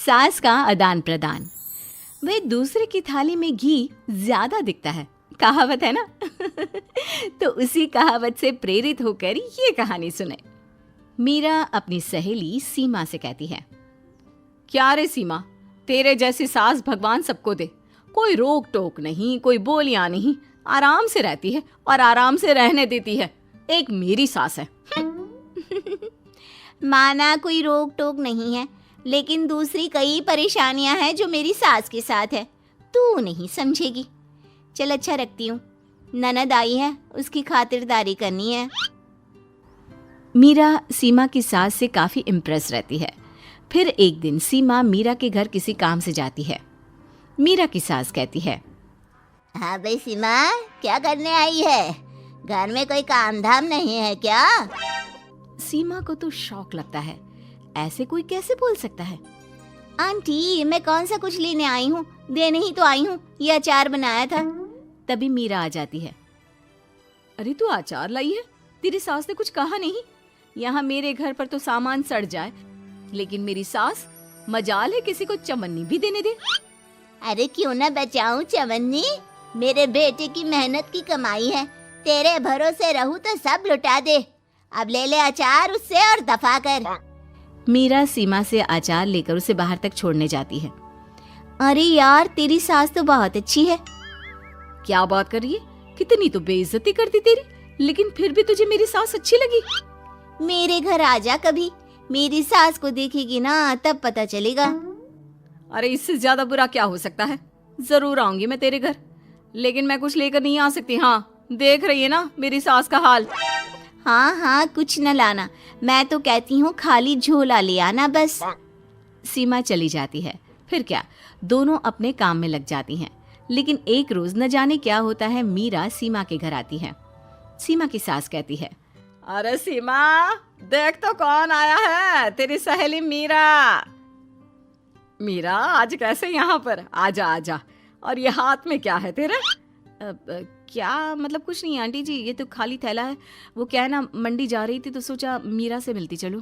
सास का आदान प्रदान। वे दूसरे की थाली में घी ज्यादा दिखता है, कहावत है ना। तो उसी कहावत से प्रेरित होकर ये कहानी सुने। मीरा अपनी सहेली सीमा से कहती है, क्या रे सीमा, तेरे जैसी सास भगवान सबको दे। कोई रोक टोक नहीं, कोई बोलियां नहीं, आराम से रहती है और आराम से रहने देती है। एक मेरी सास है। माना कोई रोक टोक नहीं है, लेकिन दूसरी कई परेशानियां हैं जो मेरी सास के साथ है, तू नहीं समझेगी। चल अच्छा रखती हूँ, ननद आई है, उसकी खातिरदारी करनी है। मीरा सीमा की सास से काफी इम्प्रेस रहती है। फिर एक दिन सीमा मीरा के घर किसी काम से जाती है। मीरा की सास कहती है, हाँ भाई सीमा, क्या करने आई है? घर में कोई काम धाम नहीं है क्या? सीमा को तो शौक लगता है, ऐसे कोई कैसे बोल सकता है। आंटी, मैं कौन सा कुछ लेने आई हूँ, देने ही तो आई हूँ। ये अचार बनाया था। तभी मीरा आ जाती है। अरे तू अचार लाई है? तेरी सास ने कुछ कहा नहीं? यहाँ मेरे घर पर तो सामान सड़ जाए, लेकिन मेरी सास मजाल है किसी को चवन्नी भी देने दे। अरे क्यों ना बचाऊं चवन्नी, मेरे बेटे की मेहनत की कमाई है। तेरे भरोसे रहूं तो सब लुटा दे। अब ले ले अचार उससे और दफा कर। मीरा सीमा से अचार लेकर उसे बाहर तक छोड़ने जाती है। अरे यार, तेरी सास तो बहुत अच्छी है। क्या बात कर रही है? कितनी तो बेइज्जती करती तेरी, लेकिन फिर भी तुझे मेरी सास अच्छी लगी। मेरे घर आजा कभी, मेरी सास को देखेगी ना तब पता चलेगा। अरे इससे ज्यादा बुरा क्या हो सकता है। जरूर आऊंगी मैं तेरे घर, लेकिन मैं कुछ लेकर नहीं आ सकती। हाँ, देख रही है ना मेरी सास का हाल। हाँ हाँ, कुछ न लाना, मैं तो कहती हूँ खाली झोला ले आना बस। सीमा चली जाती है। फिर क्या, दोनों अपने काम में लग जाती हैं। लेकिन एक रोज न जाने क्या होता है, मीरा सीमा के घर आती है। सीमा की सास कहती है, अरे सीमा, देख तो कौन आया है, तेरी सहेली मीरा। मीरा, आज कैसे यहाँ पर? आजा आजा। और ये हाथ में क्या है तेरे? क्या मतलब? कुछ नहीं आंटी जी, ये तो खाली थैला है। वो क्या है ना, मंडी जा रही थी तो सोचा मीरा से मिलती चलूं।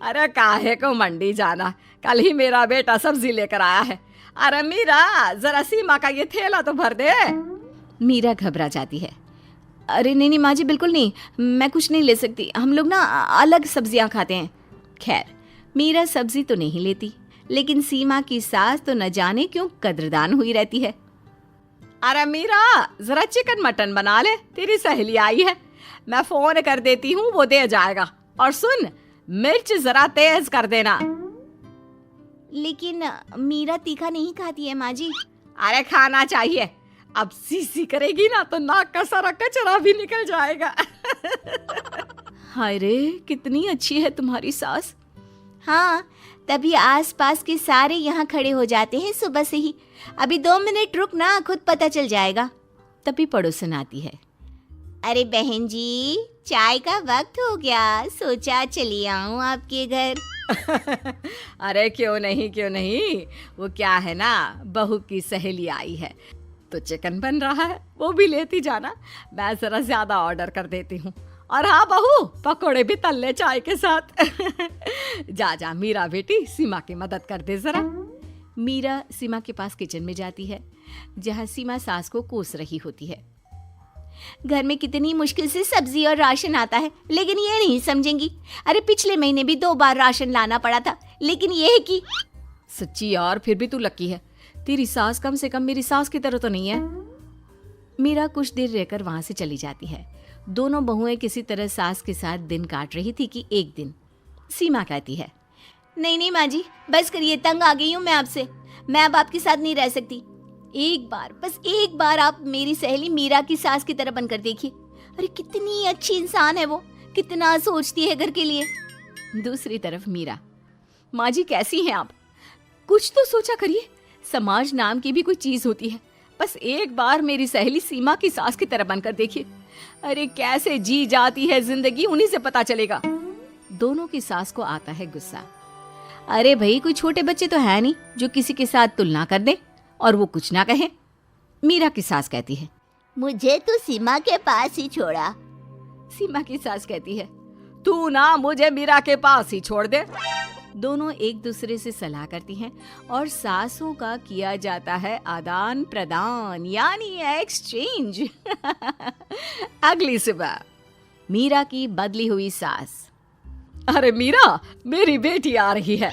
अरे काहे को मंडी जाना, कल ही मेरा बेटा सब्जी लेकर आया है। अरे मीरा, जरा सीमा का ये थैला तो भर दे। मीरा घबरा जाती है। अरे नहीं नहीं माँ जी, बिल्कुल नहीं, मैं कुछ नहीं ले सकती। हम लोग ना अलग सब्जियां खाते हैं। खैर, मीरा सब्जी तो नहीं लेती, लेकिन सीमा की सास तो न जाने क्यों कद्रदान हुई रहती है। अरे मीरा, जरा चिकन मटन बना ले, तेरी सहेली आई है। मैं फोन कर देती हूँ, वो दे जाएगा। और सुन, मिर्च जरा तेज कर देना। लेकिन मीरा तीखा नहीं खाती है माँ जी। अरे खाना चाहिए। अब सीसी करेगी ना तो नाक का सारा कचरा भी निकल जाएगा। हाय रे, कितनी अच्छी है तुम्हारी सास। हाँ, तभी आसपास के सारे यहाँ खड़े हो जाते हैं सुबह से ही। अभी 2 मिनट रुक ना, खुद पता चल जाएगा। तभी पड़ोसन आती है। अरे बहन जी, चाय का वक्त हो गया, सोचा चली आऊं आपके घर। अरे क्यों नहीं क्यों नहीं, वो क्या है ना, बहू की सहेली आई है तो चिकन बन रहा है, वो भी लेती जाना। मैं जरा ज्यादा ऑर्डर कर देती हूँ। और हाँ बहू, पकोड़े भी तल ले चाय के साथ। जा जा मीरा बेटी, सीमा की मदद कर दे जरा। मीरा सीमा के पास किचन में जाती है, जहाँ सीमा सास को कोस रही होती है। घर में कितनी मुश्किल से सब्जी और राशन आता है, लेकिन ये नहीं समझेंगी। अरे पिछले महीने भी 2 बार राशन लाना पड़ा था, लेकिन ये है कि सच्ची यार, फिर भी तू लकी है। तेरी सास कम से कम मेरी सास की तरह तो नहीं है। मीरा कुछ देर रहकर वहां से चली जाती है। दोनों बहुएं किसी तरह सास के साथ दिन काट रही थी कि एक दिन सीमा कहती है, नहीं नहीं माँ जी, बस करिए, तंग आ गई हूँ मैं आपसे। मैं अब आपके साथ नहीं रह सकती। एक बार, बस एक बार आप मेरी सहेली मीरा की सास की तरह बनकर देखिए। अरे कितनी अच्छी इंसान है वो, कितना सोचती है घर के लिए। दूसरी तरफ मीरा, माँ जी कैसी हैं आप? कुछ तो सोचा करिए, समाज नाम की भी कोई चीज होती है। बस एक बार मेरी सहेली सीमा की सास की तरह बनकर देखिए। अरे कैसे जी जाती है जिंदगी, उन्हीं से पता चलेगा। दोनों की सास को आता है गुस्सा। अरे भाई, कोई छोटे बच्चे तो है नहीं जो किसी के साथ तुलना कर दे और वो कुछ ना कहे। मीरा की सास कहती है, मुझे तो सीमा के पास ही छोड़ा। सीमा की सास कहती है, तू ना मुझे मीरा के पास ही छोड़ दे। दोनों एक दूसरे से सलाह करती हैं और सासों का किया जाता है आदान प्रदान यानी एक्सचेंज। अगली सुबह मीरा की बदली हुई सास। अरे मीरा, मेरी बेटी आ रही है।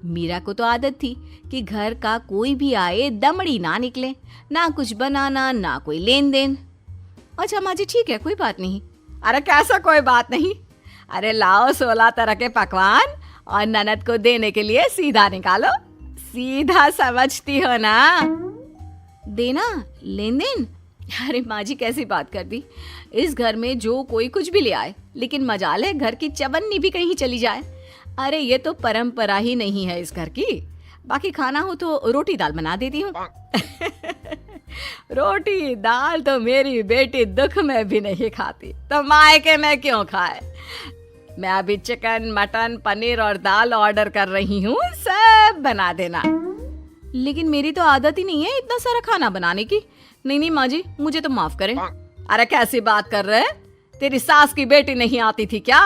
मीरा को तो आदत थी कि घर का कोई भी आए दमड़ी ना निकले, ना कुछ बनाना ना कोई लेन देन। अच्छा माँ जी ठीक है, कोई बात नहीं। अरे कैसा कोई बात नहीं, अरे लाओ 16 तरह के पकवान और ननद को देने के लिए सीधा निकालो। सीधा समझती हो ना? देना लेन देन? अरे माँ जी कैसी बात कर दी। इस घर में जो कोई कुछ भी ले आए, लेकिन मजाल है घर की चवन्नी भी कहीं चली जाए। अरे ये तो परंपरा ही नहीं है इस घर की। बाकी खाना हो तो रोटी दाल बना देती हूँ। रोटी दाल तो मेरी बेटी दुख में भी नहीं खाती, तो मायके में क्यों खाए। मैं अभी चिकन मटन पनीर और दाल ऑर्डर कर रही हूँ, सब बना देना। लेकिन मेरी तो आदत ही नहीं है इतना सारा खाना बनाने की। नहीं नहीं माँ जी, मुझे तो माफ करें। अरे कैसी बात कर रहे? तेरी सास की बेटी नहीं आती थी क्या?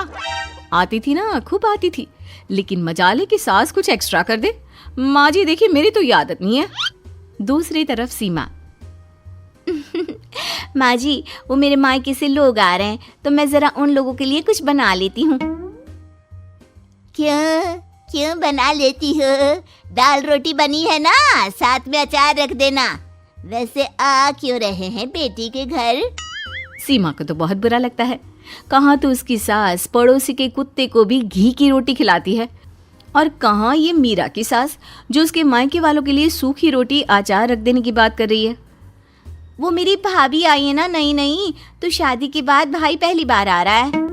आती थी ना, खूब आती थी, लेकिन मजाले की सास कुछ एक्स्ट्रा कर दे। माँ जी देखिए, मेरी तो ये आदत नहीं है। दूसरी तरफ सीमा। माँ जी, वो मेरे मायके से लोग आ रहे हैं, तो मैं जरा उन लोगों के लिए कुछ बना लेती हूँ। क्यों क्यों बना लेती हो? दाल रोटी बनी है ना, साथ में अचार रख देना। वैसे आ क्यों रहे हैं बेटी के घर? सीमा को तो बहुत बुरा लगता है। कहाँ तो उसकी सास पड़ोसी के कुत्ते को भी घी की रोटी खिलाती है, और कहाँ ये मीरा की सास जो उसके मायके वालों के लिए सूखी रोटी अचार रख देने की बात कर रही है। वो मेरी भाभी आई है ना, नई नई, तो शादी के बाद भाई पहली बार आ रहा है।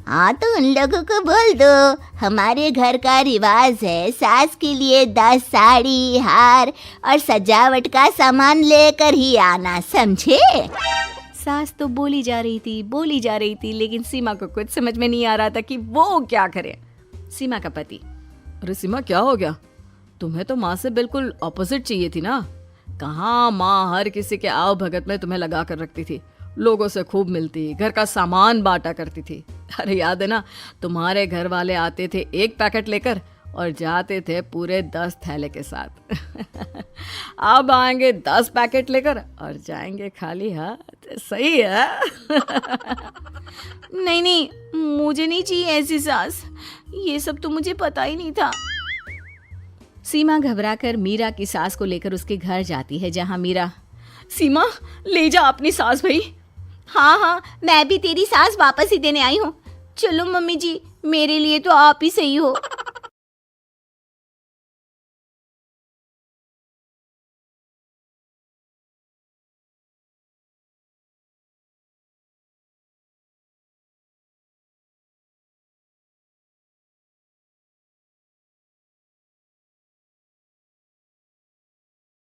हाँ तो उन लोगों को बोल दो, हमारे घर का रिवाज है सास के लिए 10 साड़ी हार और सजावट का सामान लेकर ही आना, समझे? सास तो बोली जा रही थी, लेकिन सीमा को कुछ समझ में नहीं आ रहा था कि वो क्या करे। सीमा का पति। अरे सीमा क्या हो गया? तुम्हें तो माँ से बिल्कुल ऑपोजिट चाहिए थी ना। कहाँ माँ हर किसी के आव भगत में तुम्हें लगा कर रखती थी, लोगों से खूब मिलती, घर का सामान बांटा करती थी। अरे याद है ना, तुम्हारे घर वाले आते थे 1 पैकेट लेकर और जाते थे पूरे 10 थैले के साथ। अब आएंगे 10 पैकेट लेकर और जाएंगे खाली हाथ। सही है। नहीं नहीं, मुझे नहीं चाहिए ऐसी सास, ये सब तो मुझे पता ही नहीं था। सीमा घबराकर मीरा की सास को लेकर उसके घर जाती है, जहां मीरा। सीमा ले जा अपनी सास भाई। हाँ हाँ, मैं भी तेरी सास वापस ही देने आई हूँ। चलो मम्मी जी, मेरे लिए तो आप ही सही हो।